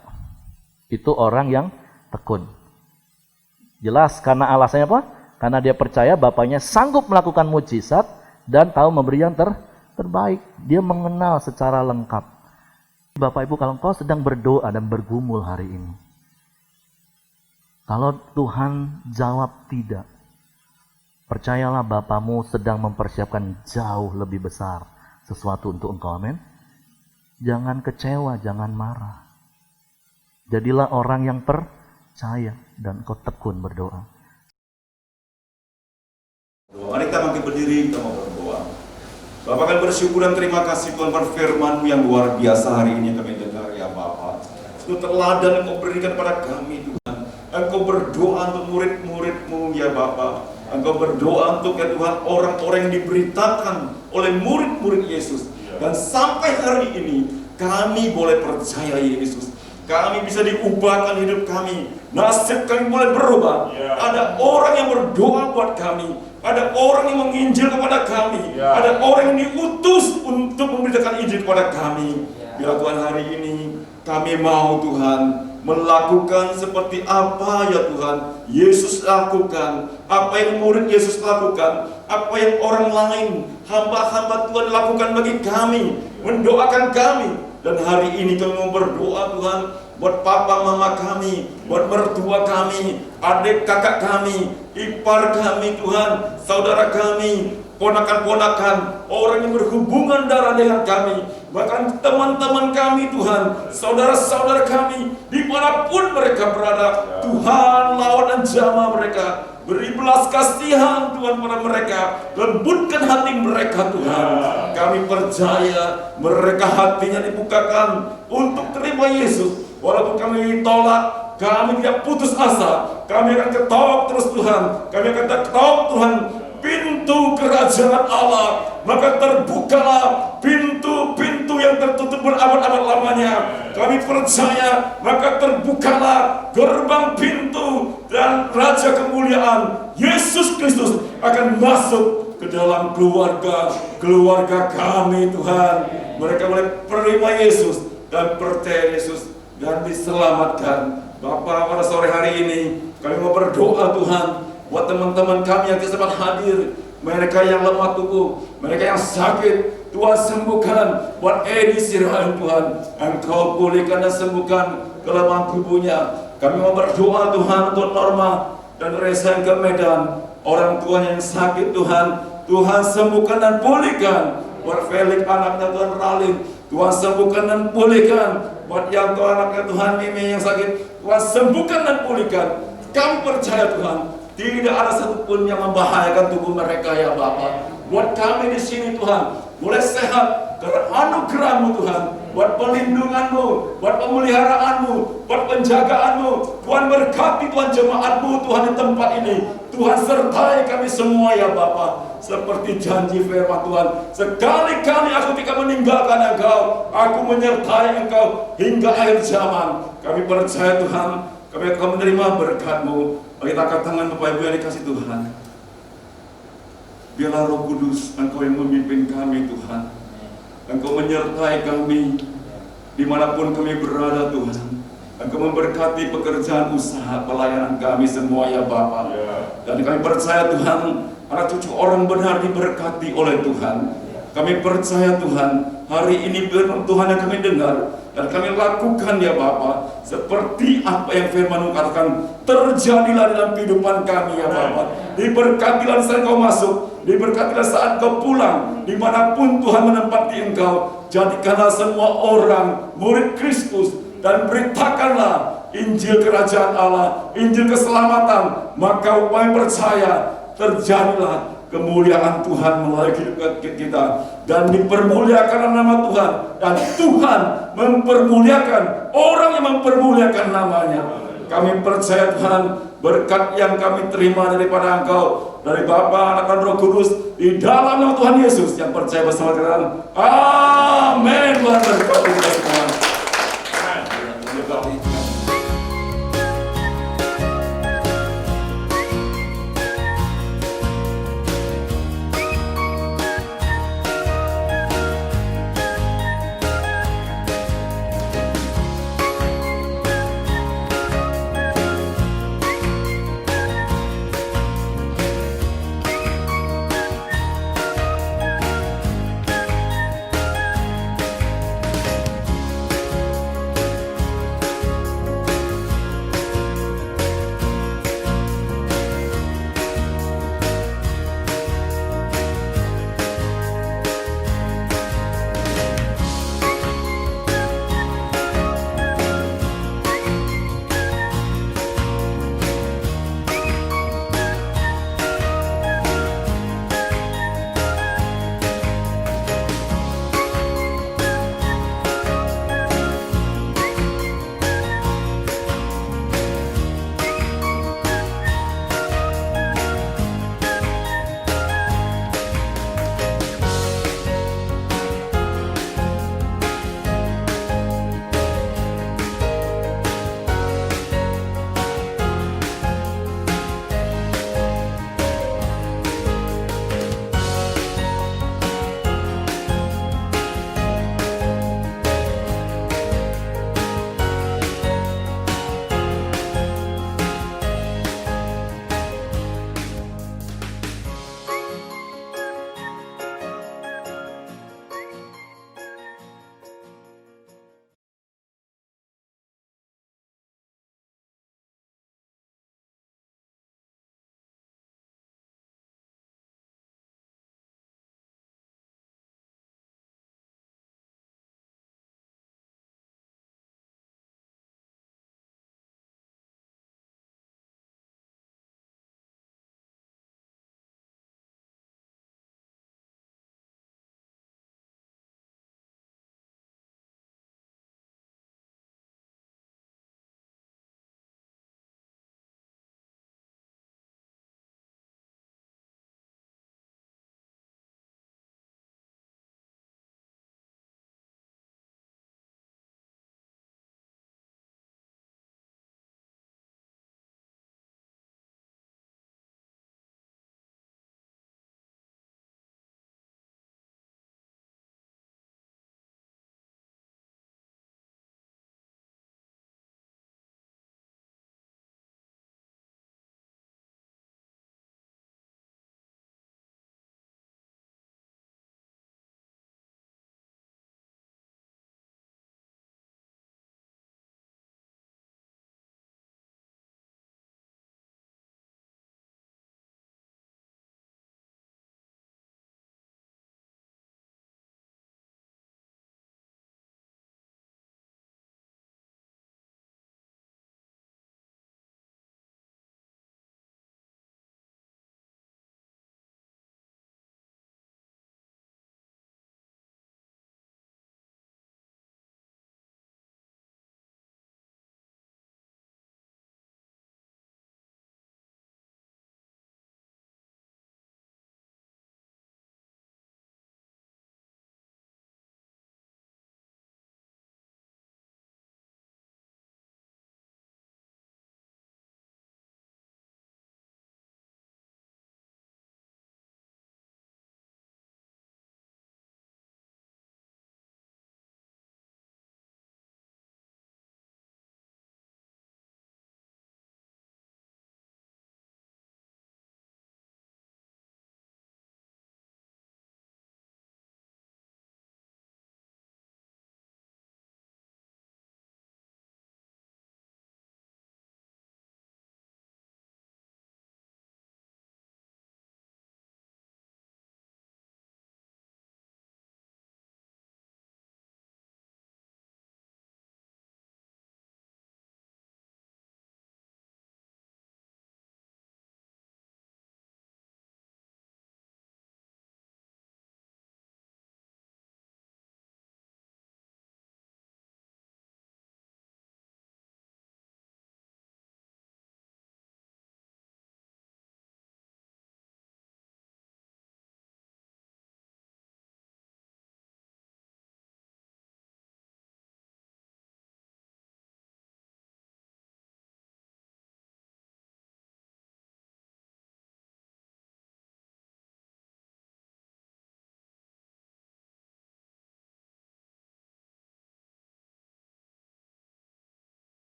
Itu orang yang tekun. Jelas, karena alasannya apa? Karena dia percaya Bapaknya sanggup melakukan mujizat dan tahu memberi yang terbaik. Dia mengenal secara lengkap. Bapak Ibu, kalau engkau sedang berdoa dan bergumul hari ini, kalau Tuhan jawab tidak, percayalah Bapamu sedang mempersiapkan jauh lebih besar sesuatu untuk engkau. Amin. Jangan kecewa, jangan marah. Jadilah orang yang percaya dan engkau tekun berdoa. Mari kita bangkit berdiri, kita mau berdoa. Bapak kami bersyukur dan terima kasih Tuhan firman-Mu yang luar biasa hari ini yang kami dengar ya Bapak. Itu teladan Engkau berikan pada kami Tuhan. Engkau berdoa untuk murid-murid-Mu ya Bapak. Engkau berdoa untuk ya Tuhan orang-orang yang diberitakan oleh murid-murid Yesus. Dan sampai hari ini kami boleh percaya Yesus. Kami bisa diubahkan hidup kami. Nasib kami boleh berubah. Ada orang yang berdoa buat kami. Ada orang yang menginjil kepada kami. Ada orang yang diutus untuk memberitakan Injil kepada kami. Biar Tuhan hari ini kami mau Tuhan melakukan seperti apa ya Tuhan Yesus lakukan, apa yang murid Yesus lakukan, apa yang orang lain hamba-hamba Tuhan lakukan bagi kami, mendoakan kami. Dan hari ini kami mau berdoa Tuhan buat papa mama kami, buat mertua kami, adik kakak kami, ipar kami Tuhan, saudara kami, ponakan-ponakan, orang yang berhubungan darah dengan kami, bahkan teman-teman kami Tuhan, saudara-saudara kami, dimanapun mereka berada, Tuhan lawan dan jamah mereka. Beri belas kasihan Tuhan pada mereka, lembutkan hati mereka Tuhan. Kami percaya mereka hatinya dibukakan untuk terima Yesus. Walaupun kami ditolak, kami tidak putus asa. Kami akan ketok terus Tuhan. Kami akan ketok Tuhan pintu kerajaan Allah. Maka terbukalah pintu-pintu yang tertutup berabad-abad lamanya. Kami percaya maka terbukalah gerbang pintu dan Raja kemuliaan Yesus Kristus akan masuk ke dalam keluarga kami Tuhan. Mereka boleh terima Yesus dan percaya Yesus dan diselamatkan. Bapa, pada sore hari ini kami mau berdoa Tuhan buat teman-teman kami yang tidak sempat hadir, mereka yang lemah tubuh, mereka yang sakit, Tuhan sembuhkan. Buat Edi Sirahan Tuhan, Engkau pulihkan dan sembuhkan kelemahan tubuhnya. Kami mau berdoa Tuhan untuk Norma dan Reza yang ke Medan, orang tua yang sakit Tuhan, Tuhan sembuhkan dan pulihkan. Buat Felix anaknya Tuhan Ralin, Tuhan sembuhkan dan pulihkan. Buat yang Tuhan anaknya Tuhan Mimi yang sakit, Tuhan sembuhkan dan pulihkan. Kami percaya Tuhan, tidak ada satupun yang membahayakan tubuh mereka ya Bapa. Buat kami di sini Tuhan, boleh sehat karena anugerah-Mu Tuhan. Buat pelindungan-Mu, buat pemeliharaanmu, buat penjagaanmu. Tuhan berkati Tuhan jemaat-Mu Tuhan di tempat ini. Tuhan sertai kami semua ya Bapa. Seperti janji firman Tuhan, sekali-kali aku tidak meninggalkan Engkau, aku menyertai Engkau hingga akhir zaman. Kami percaya Tuhan, kami akan menerima berkat-Mu. Kita angkat tangan Bapak Ibu yang dikasih Tuhan. Biarlah Roh Kudus Engkau yang memimpin kami Tuhan. Engkau menyertai kami dimanapun kami berada Tuhan. Engkau memberkati pekerjaan usaha pelayanan kami semua ya Bapa. Dan kami percaya Tuhan, anak cucu orang benar diberkati oleh Tuhan. Kami percaya Tuhan, hari ini firman Tuhan yang kami dengar dan kami lakukan ya Bapa, seperti apa yang firman-Mu katakan, terjadilah dalam kehidupan kami ya Bapa. Diberkatilah saat Kau masuk, diberkatilah saat Kau pulang, dimanapun Tuhan menempati Engkau. Jadikanlah semua orang murid Kristus dan beritakanlah Injil Kerajaan Allah, Injil keselamatan. Maka kami percaya terjadilah kemuliaan Tuhan melalui kehidupan kita dan dipermuliakan nama Tuhan, dan Tuhan mempermuliakan orang yang mempermuliakan namanya. Kami percaya Tuhan, berkat yang kami terima daripada Engkau, dari Bapa, Anak dan Roh Kudus, di dalam nama Tuhan Yesus yang percaya bersama kita. Amin. Tuhan berkati kita semua.